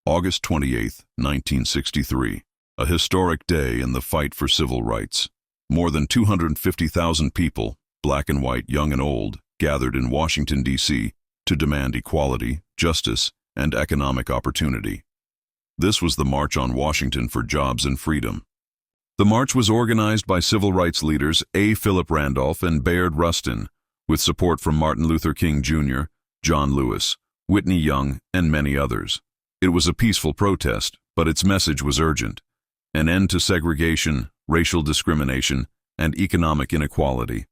August 28, 1963, a historic day in the fight for civil rights. More than 250,000 people, black and white, young and old, gathered in Washington, D.C. to demand equality, justice, and economic opportunity. This was the March on Washington for Jobs and Freedom. The march was organized by civil rights leaders A. Philip Randolph and Bayard Rustin, with support from Martin Luther King Jr., John Lewis, Whitney Young, and many others. It was a peaceful protest, but its message was urgent: an end to segregation, racial discrimination, and economic inequality.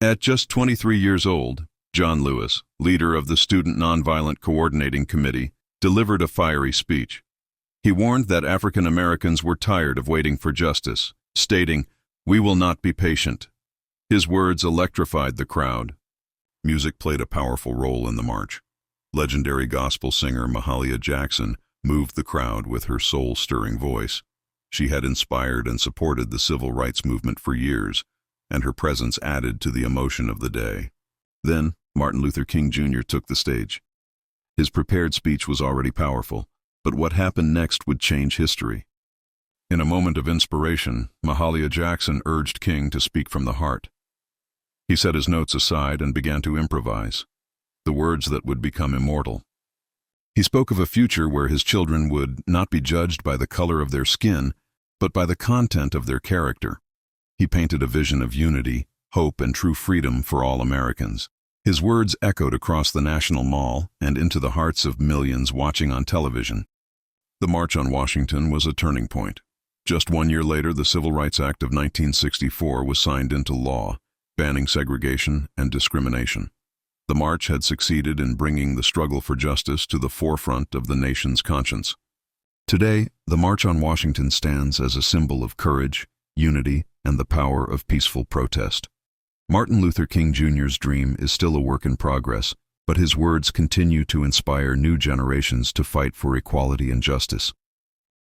At just 23 years old, John Lewis, leader of the Student Nonviolent Coordinating Committee, delivered a fiery speech. He warned that African Americans were tired of waiting for justice, stating, "We will not be patient." His words electrified the crowd. Music played a powerful role in the march. Legendary gospel singer Mahalia Jackson moved the crowd with her soul-stirring voice. She had inspired and supported the civil rights movement for years, and her presence added to the emotion of the day. Then, Martin Luther King Jr. took the stage. His prepared speech was already powerful, but what happened next would change history. In a moment of inspiration, Mahalia Jackson urged King to speak from the heart. He set his notes aside and began to improvise, the words that would become immortal. He spoke of a future where his children would not be judged by the color of their skin, but by the content of their character. He painted a vision of unity, hope, and true freedom for all Americans. His words echoed across the National Mall and into the hearts of millions watching on television. The March on Washington was a turning point. Just 1 year later, the Civil Rights Act of 1964 was signed into law, banning segregation and discrimination. The march had succeeded in bringing the struggle for justice to the forefront of the nation's conscience. Today, the March on Washington stands as a symbol of courage, unity, and the power of peaceful protest. Martin Luther King Jr.'s dream is still a work in progress, but his words continue to inspire new generations to fight for equality and justice.